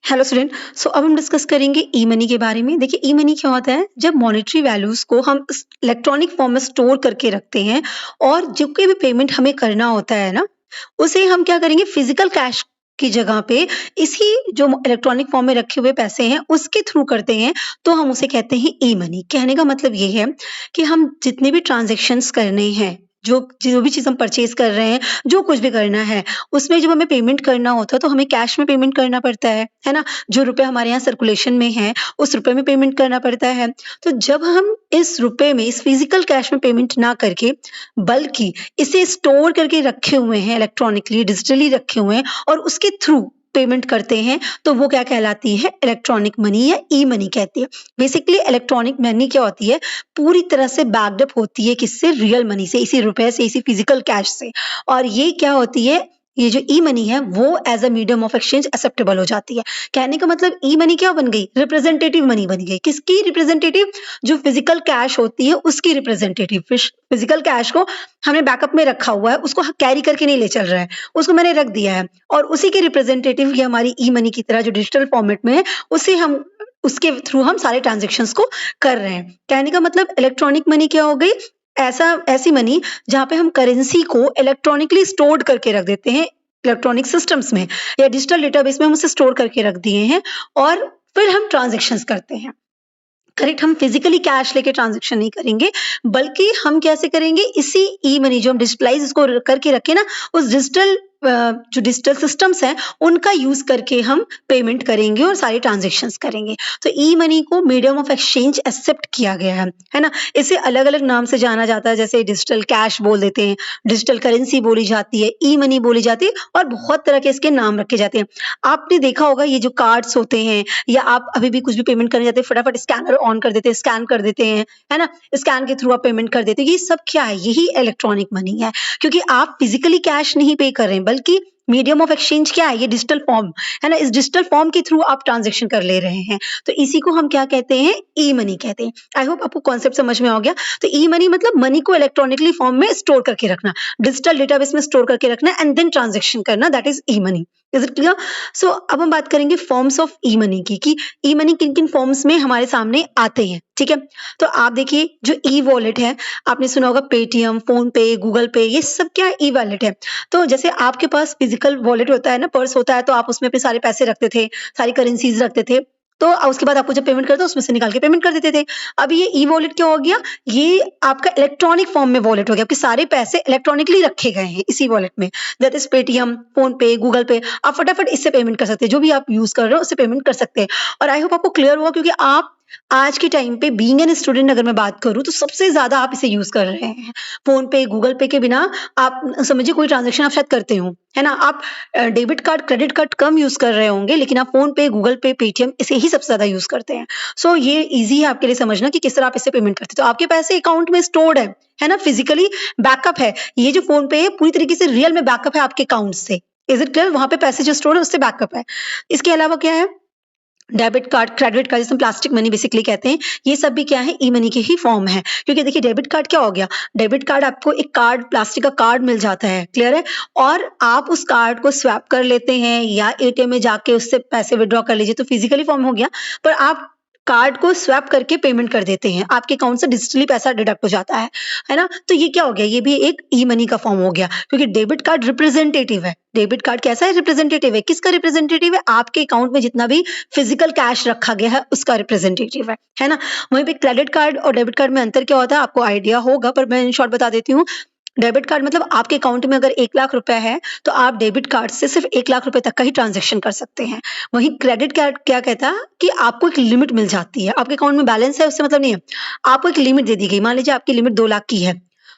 Hello student. अब हम discuss करेंगे ई मनी के बारे में। देखिए ई मनी क्या होता है, जब मॉनेटरी वैल्यूज को हम इलेक्ट्रॉनिक फॉर्म में स्टोर करके रखते हैं और जो कोई भी पेमेंट हमें करना होता है ना, उसे हम क्या करेंगे, फिजिकल कैश की जगह पे इसी जो इलेक्ट्रॉनिक फॉर्म में रखे हुए पैसे हैं उसके थ्रू करते हैं, तो हम उसे कहते हैं ई मनी। कहने का मतलब ये है कि हम जितने भी ट्रांजेक्शन्स करने हैं, जो जो भी चीज़ हम परचेज़ कर रहे हैं, जो कुछ भी करना है, उसमें जब हमें पेमेंट करना होता है तो हमें कैश में पेमेंट करना पड़ता है ना? जो रुपए हमारे यहाँ सर्कुलेशन में हैं, उस रुपए में पेमेंट करना पड़ता है। तो जब हम इस रुपए में, इस फिज़िकल कैश में पेमेंट ना करके, बल्कि इसे स्टोर करके रखे हुए हैं, इलेक्ट्रॉनिकली, डिजिटली रखे हुए हैं और उसके थ्रू पेमेंट करते हैं, तो वो क्या कहलाती है? इलेक्ट्रॉनिक मनी या ई मनी कहती है। बेसिकली इलेक्ट्रॉनिक मनी क्या होती है? पूरी तरह से बैक्ड अप होती है किससे? रियल मनी से, इसी रुपए से, इसी फिज़िकल कैश से। और ये क्या होती है? ये जो ई मनी है वो as a medium of exchange acceptable हो जाती है। कहने का मतलब ई मनी क्या बन गई? रिप्रेजेंटेटिव मनी बन गई। किसकी रिप्रेजेंटेटिव? जो फिजिकल कैश होती है उसकी रिप्रेजेंटेटिव। फिजिकल कैश को हमने बैकअप में रखा हुआ है, उसको कैरी करके नहीं ले चल रहा है, उसको मैंने रख दिया है और उसी के रिप्रेजेंटेटिव ये हमारी ई मनी की तरह जो डिजिटल फॉर्मेट में है, उसे हम उसके थ्रू हम सारे ट्रांजेक्शन्स को कर रहे हैं। कहने का मतलब इलेक्ट्रॉनिक मनी क्या हो गई? ऐसी मनी जहाँ पे हम करेंसी को इलेक्ट्रॉनिकली स्टोर्ड करके रख देते हैं, इलेक्ट्रॉनिक सिस्टम्स में या डिजिटल डेटाबेस में हम उसे स्टोर करके रख दिए हैं और फिर हम ट्रांज़ैक्शंस करते हैं। करेक्ट, हम फिजिकली कैश लेके ट्रांज़ैक्शन नहीं करेंगे, बल्कि हम कैसे करेंगे? इसी ई मनी जो हम डिजिटलाइज़ इसको करके रखे ना, उस जो डिजिटल सिस्टम्स हैं, उनका यूज़ करके हम पेमेंट करेंगे और सारे ट्रांज़ैक्शंस करेंगे। तो ई मनी को मीडियम ऑफ एक्सचेंज एक्सेप्ट किया गया है ना? इसे अलग-अलग नाम से जाना जाता है, जैसे डिजिटल कैश बोल देते हैं, डिजिटल करेंसी बोली जाती है, ई मनी बोली जाती है और बहुत तरह के इसके नाम रखे जाते हैं। आपने देखा होगा ये जो कार्ड्स होते हैं या आप अभी भी कुछ भी पेमेंट करने जाते हैं, फटाफट स्कैनर ऑन कर देते हैं, स्कैन कर देते हैं, है ना? स्कैन के थ्रू आप पेमेंट कर देते हो। ये सब क्या है? यही इलेक्ट्रॉनिक मनी है, क्योंकि आप फिजिकली कैश नहीं पे कर रहे हैं, बल्कि मीडियम ऑफ एक्सचेंज क्या है? ये डिजिटल फॉर्म, है ना? इस डिजिटल फॉर्म के थ्रू आप ट्रांज़ैक्शन कर ले रहे हैं। तो इसी को हम क्या कहते हैं? ई मनी कहते हैं। आई होप आपको कॉन्सेप्ट समझ में आ गया। तो ई मनी मतलब मनी को इलेक्ट्रॉनिकली फॉर्म में स्टोर करके रखना, डिजिटल डेटाबेस में स्टोर करके रखना एंड देन ट्रांज़ैक्शन करना, that is E money. Is it clear? अब हम बात करेंगे फॉर्म्स ऑफ ई मनी की, कि ई मनी किन-किन फॉर्म्स में हमारे सामने आते हैं, ठीक है? तो आप देखिए, जो ई वॉलेट है, आपने सुना होगा पेटीएम, फ़ोन पे, गूगल पे, ये सब क्या है? ई वॉलेट है। तो जैसे आपके पास फिजिकल वॉलेट होता है ना, पर्स होता है, तो आप उसमें अपने सारे पैसे रखते थे, सारी करेंसीज़ रखते थे। तो उसके बाद आपको जब पेमेंट करते हो उसमें से निकाल के पेमेंट कर देते थे। अब ये ई वॉलेट क्या हो गया? ये आपका इलेक्ट्रॉनिक फॉर्म में वॉलेट हो गया। आपके सारे पैसे इलेक्ट्रॉनिकली रखे गए हैं इसी वॉलेट में। दैट इज़ पेटीएम, फ़ोन पे, गूगल पे। आप फटाफट इससे पेमेंट कर सकते हैं। जो भी आप यूज़ कर रहे हो उससे पेमेंट कर सकते हैं। और आई होप आपको क्लियर हुआ, क्योंकि आप आज के टाइम पे बीइंग एन स्टूडेंट अगर मैं बात करूँ तो सबसे ज़्यादा आप इसे यूज़ कर रहे हैं। फ़ोन पे, गूगल पे के बिना आप समझिए कोई ट्रांज़ैक्शन आप शायद करते हो, है ना? आप डेबिट कार्ड, क्रेडिट कार्ड कम यूज़ कर रहे होंगे, लेकिन आप फ़ोन पे, गूगल पे, पेटीएम इसे ही सबसे ज़्यादा यूज़ करते हैं। ये ईज़ी है आपके लिए समझना कि किस तरह आप इससे पेमेंट करते हो। तो आपके पैसे अकाउंट में स्टोर्ड है ना? फिज़िकली बैकअप है। ये जो फ़ोन पे है पूरी तरीके से रियल में बैकअप है आपके अकाउंट से। Is it clear? वहाँ पे पैसे जो स्टोर है उससे बैकअप है। इसके अलावा क्या है? डेबिट कार्ड, क्रेडिट कार्ड, जिसे हम प्लास्टिक मनी बेसिकली कहते हैं, ये सब भी क्या है? ई मनी के ही फॉर्म है। क्योंकि देखिए डेबिट कार्ड क्या हो गया? डेबिट कार्ड आपको एक कार्ड, प्लास्टिक का कार्ड मिल जाता है, क्लियर है? और आप उस कार्ड को स्वैप कर लेते हैं या एटीएम में जाके उससे पैसे विथड्रॉ कर लीजिए, तो फिजिकली फॉर्म हो गया। पर आप कार्ड को स्वैप करके पेमेंट कर देते हैं, आपके अकाउंट से डिजिटली पैसा डिडक्ट हो जाता है ना? तो ये क्या हो गया? ये भी एक ई मनी का फॉर्म हो गया, क्योंकि डेबिट कार्ड रिप्रेजेंटेटिव है। डेबिट कार्ड कैसा है? रिप्रेजेंटेटिव है। किसका रिप्रेजेंटेटिव है? आपके अकाउंट में जितना भी फिजिकल कैश रखा गया है उसका रिप्रेजेंटेटिव है ना? वहीं पे क्रेडिट कार्ड और डेबिट कार्ड में अंतर क्या होता है? आपको आइडिया होगा, पर मैं इन शॉर्ट बता देती हूँ। डेबिट कार्ड मतलब आपके अकाउंट में अगर 1 लाख रुपए है, तो आप डेबिट कार्ड से सिर्फ 1 लाख रुपए तक का ही ट्रांज़ैक्शन कर सकते हैं। वहीं क्रेडिट कार्ड क्या कहता है कि आपको एक लिमिट मिल जाती है। आपके अकाउंट में बैलेंस है उससे मतलब नहीं है। आपको एक लिमिट दे दी गई। मान लीजिए आपकी लिमिट 2 लाख की है,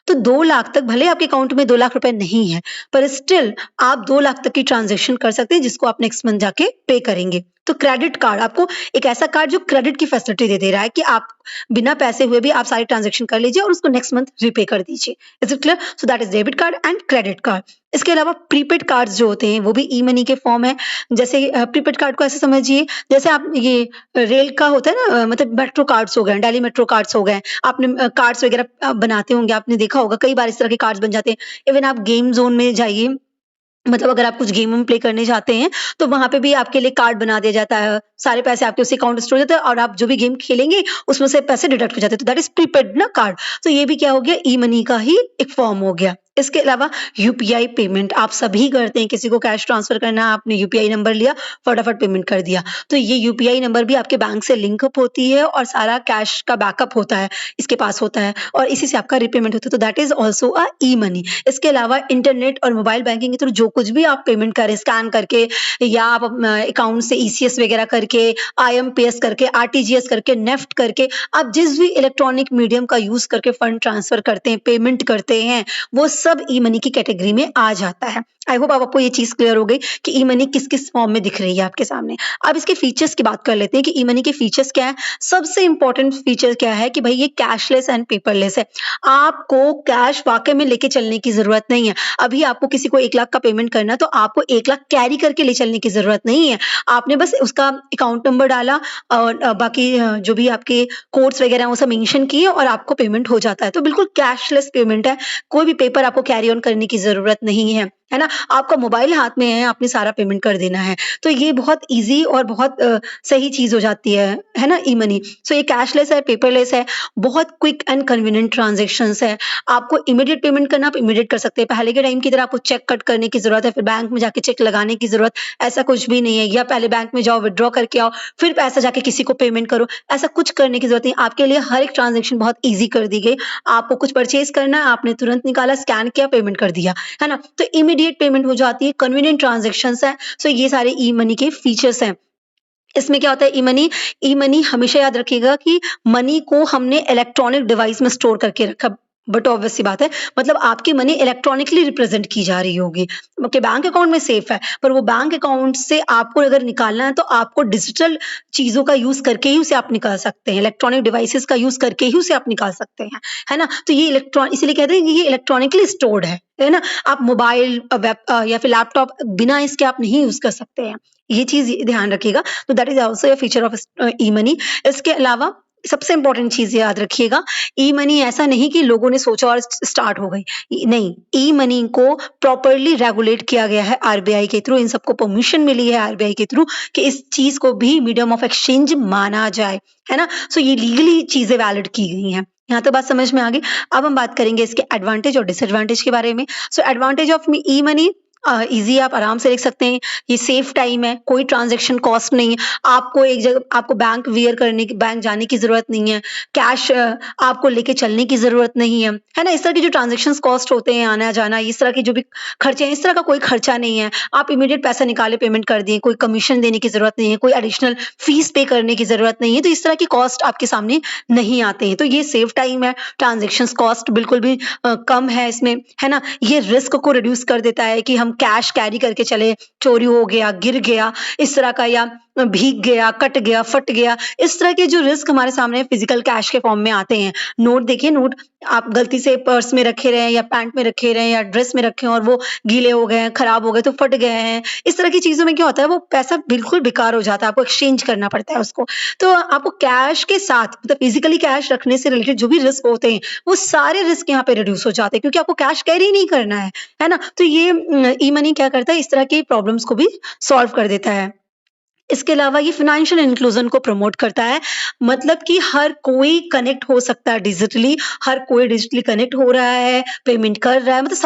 तो 2 लाख तक भले आपके अकाउंट में 2 लाख रुपए नहीं है, पर स्टिल आप 2 लाख तक की ट्रांज़ैक्शन कर सकते हैं, जिसको आप नेक्स्ट मंथ जाके पे करेंगे। तो क्रेडिट कार्ड आपको एक ऐसा कार्ड जो क्रेडिट की फैसिलिटी दे रहा है कि आप बिना पैसे हुए भी आप सारी ट्रांज़ैक्शन कर लीजिए और उसको नेक्स्ट मंथ रीपे कर दीजिए। Is it clear? So that is debit card and credit card. इसके अलावा प्रीपेड कार्ड्स जो होते हैं वो भी ई मनी के फॉर्म है। जैसे प्रीपेड कार्ड को ऐसे समझिए, जैसे आप ये रेल का होता है ना, मतलब मेट्रो कार्ड्स हो गए, दिल्ली मेट्रो कार्ड्स हो गए। आपने कार्ड्स वगैरह बनाते होंगे, आपने देखा होगा कई बार इस तरह के कार्ड्स बन जाते हैं। इवन आप गेम ज़ोन में जाइए, मतलब अगर आप कुछ गेम वेम प्ले करने जाते हैं, तो वहाँ पे भी आपके लिए कार्ड बना दिया जाता है। सारे पैसे आपके उस अकाउंट में स्टोर हो जाते हैं और आप जो भी गेम खेलेंगे, उसमें से पैसे डिडक्ट हो जाते हैं। तो दैट इज़ प्रीपेड ना कार्ड। तो ये भी क्या हो गया, ई-मनी का ही एक फॉर्म हो गया। इसके अलावा यूपीआई पेमेंट आप सभी करते हैं, किसी को कैश ट्रांसफर करना है, आपने यूपीआई नंबर लिया, फटाफट पेमेंट कर दिया। तो ये यूपीआई नंबर भी आपके बैंक से लिंक अप होती है और सारा कैश का बैकअप होता है, इसके पास होता है और इसी से आपका रीपेमेंट होता है। तो दैट इज़ ऑल्सो अ ई-मनी। इसके अलावा इंटरनेट और मोबाइल बैंकिंग के थ्रू जो कुछ भी आप पेमेंट करें स्कैन करके या आप अकाउंट से ईसीएस वगैरह करके, आईएमपीएस करके, आरटीजीएस करके, नेफ्ट करके, आप जिस भी इलेक्ट्रॉनिक मीडियम का यूज़ करके फंड ट्रांसफर करते हैं, पेमेंट करते हैं, वो सब ई-मनी की कैटेगरी में आ जाता है। आई होप अब आपको ये चीज़ क्लियर हो गई कि ई-मनी किस-किस फॉर्म में दिख रही है आपके सामने। अब इसके फीचर्स की बात कर लेते हैं कि ई-मनी के फीचर्स क्या है। सबसे इम्पोर्टेंट फीचर क्या है कि भई ये कैशलेस एंड पेपरलेस है। आपको कैश वाक़ई में लेके चलने की ज़रूरत नहीं है। अभी आपको किसी को 1 लाख का पेमेंट करना है तो आपको 1 लाख कैरी करके ले चलने की ज़रूरत नहीं है। आपने बस उसका अकाउंट नंबर डाला और बाकी जो भी आपके कोड्स वगैरह हैं वो सब मेंशन किए और आपको पेमेंट हो जाता है। तो बिल्कुल कैशलेस पेमेंट है। कोई भी पेपर आपको कैरी ऑन करने की ज़रूरत नहीं है ना? आपका मोबाइल हाथ में है, आपने सारा पेमेंट कर देना है। तो ये बहुत ईज़ी और बहुत सही चीज़ हो जाती है ना? ई-मनी। सो ये कैशलेस है, पेपरलेस है, बहुत क्विक एंड कन्वीनिएंट ट्रांज़ैक्शंस है। आपको इमीडिएट पेमेंट करना, आप इमीडिएट कर सकते हैं। पहले के टाइम की तरह आपको चेक कट करने की ज़रूरत है, फिर बैंक में जाके चेक लगाने की ज़रूरत, ऐसा कुछ भी नहीं है। या पहले बैंक में जाओ, विथड्रॉ करके आओ, फिर पैसा जाके किसी को पेमेंट करो, ऐसा कुछ करने की ज़रूरत नहीं। आपके लिए हर एक ट्रांज़ैक्शन बहुत ईज़ी कर दी गई। आपको कुछ परचेज़ करना है, आपने तुरंत निकाला, स्कैन किया, पेमेंट कर दिया, है ना? तो इमीडिएट पेमेंट हो जाती है, कन्वीनिएंट ट्रांज़ैक्शंस हैं। सो ये सारे ई-मनी के फीचर्स हैं। इसमें क्या होता है ई-मनी हमेशा याद रखिएगा कि मनी को हमने इलेक्ट्रॉनिक डिवाइस में स्टोर करके रखा। बट ऑब्वियस सी बात है, मतलब आपकी मनी इलेक्ट्रॉनिकली रिप्रेज़ेंट की जा रही होगी। आपके बैंक अकाउंट में सेफ है, पर वो बैंक अकाउंट से आपको अगर निकालना है तो आपको डिजिटल चीज़ों का यूज़ करके ही उसे आप निकाल सकते हैं। इलेक्ट्रॉनिक डिवाइसेज़ का यूज़ करके ही उसे आप निकाल सकते हैं, है ना? तो ये इसीलिए कहते हैं कि ये इलेक्ट्रॉनिकली स्टोर्ड है ना? आप मोबाइल या फिर लैपटॉप बिना इसके आप नहीं यूज़ कर सकते हैं। ये चीज़ ध्यान रखिएगा। तो that is also a feature of e money. इसके अलावा सबसे इम्पोर्टेंट चीज़ याद रखिएगा, ई-मनी ऐसा नहीं कि लोगों ने सोचा और स्टार्ट हो गई। नहीं, ई-मनी को प्रॉपर्ली रेगुलेट किया गया है आरबीआई के थ्रू। इन सबको परमिशन मिली है आरबीआई के थ्रू कि इस चीज़ को भी मीडियम ऑफ एक्सचेंज माना जाए, है ना? सो ये लीगली चीज़ें वैलिड की गई हैं। यहाँ तक बात समझ में आ गई। अब हम बात करेंगे इसके एडवांटेज और डिसएडवांटेज के बारे में। सो एडवांटेज ऑफ ई-मनी ईज़ी आप आराम से लिख सकते हैं। ये सेफ टाइम है, कोई ट्रांज़ैक्शन कॉस्ट नहीं है। आपको बैंक बैंक जाने की ज़रूरत नहीं है। कैश आपको लेके चलने की ज़रूरत नहीं है ना? इस तरह के जो ट्रांज़ैक्शंस कॉस्ट होते हैं, आना-जाना, इस तरह के जो भी खर्चे हैं, इस तरह का कोई खर्चा नहीं है। आप इमीडिएट पैसा निकाले, पेमेंट कर दिए, कोई कमीशन देने की ज़रूरत नहीं है, कोई एडिशनल फीस पे करने की ज़रूरत नहीं है। तो इस तरह की कॉस्ट आपके सामने नहीं आते हैं। तो ये सेफ टाइम है, ट्रांज़ैक्शंस कॉस्ट बिल्कुल भी कम है इसमें, है ना? ये रिस्क को रिड्यूस कर देता है कि हम कैश कैरी करके चले, चोरी हो गया, गिर गया, इस तरह का या भीग गया, कट गया, फट गया, इस तरह के जो रिस्क हमारे सामने फिजिकल कैश के फॉर्म में आते हैं। नोट देखिए, नोट आप गलती से पर्स में रखे रहें या पैंट में रखे रहें या ड्रेस में रखे और वो गीले हो गए हैं, खराब हो गए तो फट गए हैं। इस तरह की चीज़ों में क्या होता है, वो पैसा बिल्कुल बेकार हो जाता है, आपको एक्सचेंज करना पड़ता है उसको। तो आपको कैश के साथ मतलब फिजिकली कैश रखने से रिलेटेड जो भी रिस्क होते हैं, वो सारे रिस्क यहाँ पे रिड्यूस हो जाते हैं क्योंकि आपको कैश कैरी नहीं करना है ना? तो ये ई-मनी क्या करता है, इस तरह की प्रॉब्लम्स को भी सॉल्व कर देता है। इसके अलावा ये फाइनेंशियल इंक्लूजन को प्रमोट करता है, मतलब कि हर कोई कनेक्ट हो सकता है डिजिटली, हर कोई डिजिटली कनेक्ट हो रहा है, पेमेंट कर रहा है, मतलब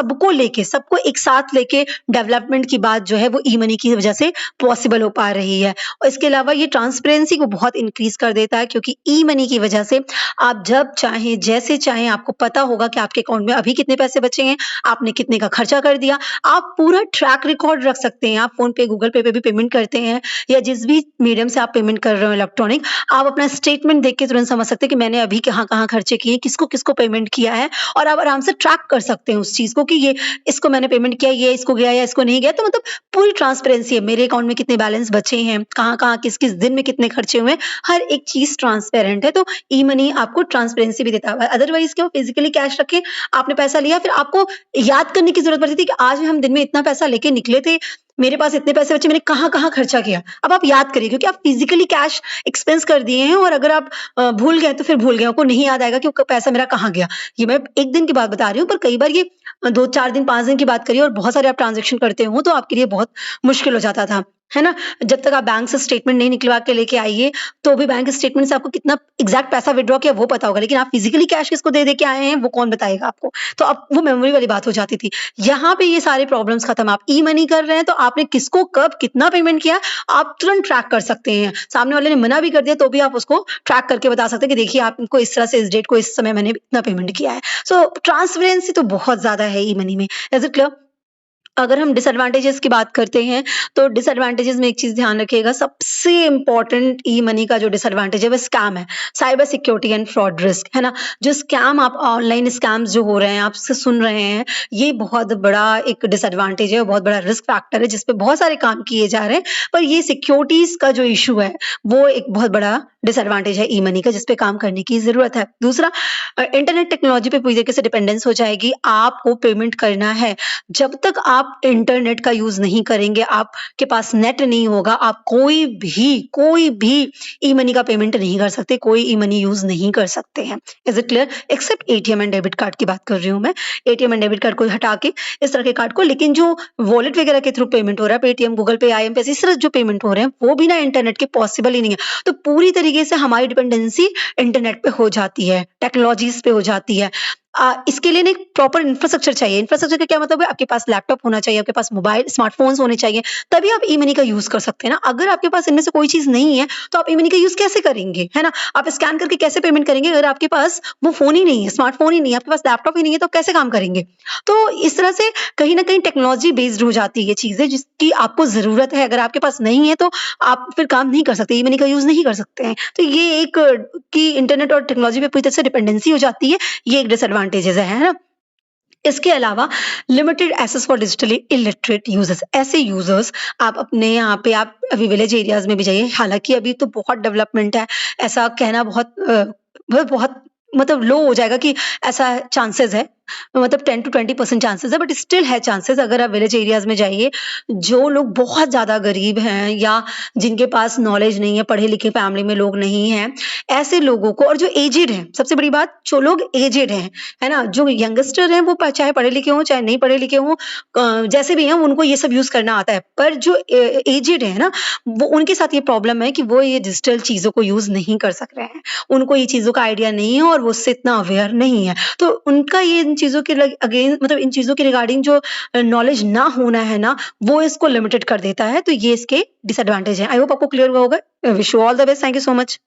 सबको एक साथ लेके डेवलपमेंट की बात जो है वो ई-मनी की वजह से पॉसिबल हो पा रही है। और इसके अलावा ये ट्रांसपेरेंसी को बहुत इंक्रीज़ कर देता है क्योंकि ई-मनी की वजह से आप जब चाहें, जैसे चाहें आपको पता होगा कि आपके अकाउंट में अभी कितने पैसे बचे हैं, आपने कितने का खर्चा कर दिया, आप पूरा ट्रैक रिकॉर्ड रख सकते हैं। आप फ़ोन पे, गूगल पे भी पेमेंट करते हैं या जिस भी मीडियम से आप पेमेंट कर रहे हो इलेक्ट्रॉनिक, आप अपना स्टेटमेंट देख के तुरंत समझ सकते हैं कि मैंने अभी कहाँ-कहाँ खर्चे किए, किसको-किसको पेमेंट किया है और आप आराम से ट्रैक कर सकते हैं उस चीज़ को कि ये इसको मैंने पेमेंट किया, ये इसको गया या इसको नहीं गया। तो मतलब पूरी ट्रांसपेरेंसी है, मेरे अकाउंट में कितने बैलेंस बचे हैं, कहाँ-कहाँ, किस-किस दिन में कितने खर्चे हुए हैं, हर एक चीज़ ट्रांसपेरेंट है। तो ई-मनी आपको ट्रांसपेरेंसी भी देता है। अदरवाइज़ क्या हो, फिजिकली कैश रखें, आपने पैसा लिया, फिर आपको याद करने की ज़रूरत पड़ती थी कि आज हम दिन में इतना पैसा लेके निकले थे, मेरे पास इतने पैसे बचे, मैंने कहाँ-कहाँ खर्चा किया। अब आप याद करिए क्योंकि आप फिज़िकली कैश एक्सपेंस कर दिए हैं और अगर आप भूल गए तो फिर भूल गए, आपको नहीं याद आएगा कि वो क पैसा मेरा कहाँ गया। ये मैं 1 दिन की बात बता रही हूँ, पर कई बार ये 2-4 दिन, 5 दिन की बात करिए और बहुत सारे आप ट्रांज़ैक्शन करते हो तो आपके लिए बहुत मुश्किल हो जाता था, है ना? जब तक आप बैंक से स्टेटमेंट नहीं निकलवा के लेके आइए, तो भी बैंक स्टेटमेंट से आपको कितना एग्ज़ैक्ट पैसा विथड्रॉ किया वो पता होगा, लेकिन आप फिज़िकली कैश किसको दे-दे के आए हैं, वो कौन बताएगा आपको? तो अब वो मेमोरी वाली बात हो जाती थी। यहाँ पे ये सारे प्रॉब्लम्स खत्म, आप ई-मनी कर रहे हैं तो आपने किसको कब कितना पेमेंट किया, आप तुरंत ट्रैक कर सकते हैं। सामने वाले ने मना भी कर दिया तो भी आप उसको ट्रैक करके बता सकते हैं कि देखिए आपको इस तरह से इस डेट को इस समय मैंने इतना पेमेंट किया है। सो ट्रांसपेरेंसी तो बहुत ज़्यादा है ई-मनी में। Is it clear? अगर हम डिसएडवांटेजेस की बात करते हैं, तो डिसएडवांटेजेस में एक चीज़ ध्यान रखिएगा, सबसे इम्पोर्टेंट ई-मनी का जो डिसएडवांटेज है वो स्कैम है। Cyber security and fraud risk, है ना? जो स्कैम आप ऑनलाइन स्कैम्स जो हो रहे हैं, आपसे सुन रहे हैं, ये बहुत बड़ा एक डिसएडवांटेज है, बहुत बड़ा रिस्क फैक्टर है जिस पे बहुत सारे काम किए जा रहे हैं। पर ये सिक्योरिटीज़ का जो इश्यू है, वो एक बहुत बड़ा डिसएडवांटेज है ई-मनी का जिस पे काम करने की ज़रूरत है। दूसरा इंटरनेट टेक्नोलॉजी पे पूरी तरीके से डिपेंडेंस हो जाएगी, आपको पेमेंट करना है जब तक आप इंटरनेट का यूज़ नहीं करेंगे, आपके पास नेट नहीं होगा, आप कोई भी ई-मनी का पेमेंट नहीं कर सकते, कोई ई-मनी यूज़ नहीं कर सकते हैं। Is it clear? Except ATM and debit card की बात कर रही हूँ मैं। एटीएम एंड डेबिट कार्ड को हटा के इस तरह के कार्ड को, लेकिन जो वॉलेट वगैरह के थ्रू पेमेंट हो रहा है, पेटीएम, गूगल पे, आईएमपीएस, इस तरह जो पेमेंट हो रहे हैं, वो भी ना इंटरनेट के पॉसिबल ही नहीं है। तो पूरी तरीके से हमारी डिपेंडेंसी इंटरनेट पे हो जाती है, टेक्नोलॉजीज़ पे हो जाती है। इसके लिए ना एक प्रॉपर इंफ्रास्ट्रक्चर चाहिए। इंफ्रास्ट्रक्चर का क्या मतलब है? आपके पास लैपटॉप होना चाहिए, आपके पास मोबाइल स्मार्टफ़ोन्स होने चाहिए, तभी आप ई-मनी का यूज़ कर सकते हैं ना। अगर आपके पास इनमें से कोई चीज़ नहीं है, तो आप ई-मनी का यूज़ कैसे करेंगे? है ना? आप स्कैन करके कैसे पेमेंट करेंगे अगर आपके पास वो फ़ोन ही नहीं है, स्मार्टफ़ोन ही नहीं है, आपके पास लैपटॉप ही नहीं है, तो आप कैसे काम करेंगे? तो इस तरह से कहीं न कहीं टेक्नोलॉजी बेस्ड हो जाती है ये चीज़ें जिसकी आपको ज़रूरत है। अगर आपके पास नहीं है, तो आप फिर काम नहीं कर सकते, ई-मनी का यूज़ नहीं कर सकते हैं। तो ये एक कि इंटरनेट और टेक्नोलॉजी पे पूरी तरह से डिपेंडेंसी हो जाती है, ये एक डिसएडवांटेजेज़ है ना? इसके अलावा limited access for digitally illiterate users, ऐसे यूजर्स आप अपने यहाँ पे आप अभी विलेज एरियाज में भी जाइए, हालांकि अभी तो बहुत डेवलपमेंट है, ऐसा कहना बहुत मतलब लो हो जाएगा कि ऐसा चांसेस है, मतलब 10 to 20% चांसेस है, बट स्टिल है चांसेस। अगर आप विलेज एरियाज में जाइए, जो लोग बहुत ज्यादा गरीब हैं या जिनके पास नॉलेज नहीं है, पढ़े लिखे फैमिली में लोग नहीं हैं, ऐसे लोगों को, और जो एजेड हैं, सबसे बड़ी बात, जो लोग एजेड हैं, है ना, जो यंगस्टर हैं वो चाहे पढ़े लिखे हों चाहे नहीं पढ़े लिखे हों, जैसे भी हैं उनको ये सब यूज करना आता है, पर जो एजेड है ना, वो उनके साथ ये प्रॉब्लम है कि वो ये डिजिटल चीजों को यूज नहीं कर सक रहे हैं, उनको ये चीजों का आइडिया नहीं है और वो उससे इतना अवेयर नहीं है, तो उनका ये इन चीजों के अगेन, मतलब इन चीजों के रिगार्डिंग जो नॉलेज ना होना है ना, वो इसको लिमिटेड कर देता है, तो ये इसके डिसएडवांटेज है। आई होप आपको क्लियर हुआ होगा। Wish you all the best. Thank you so much.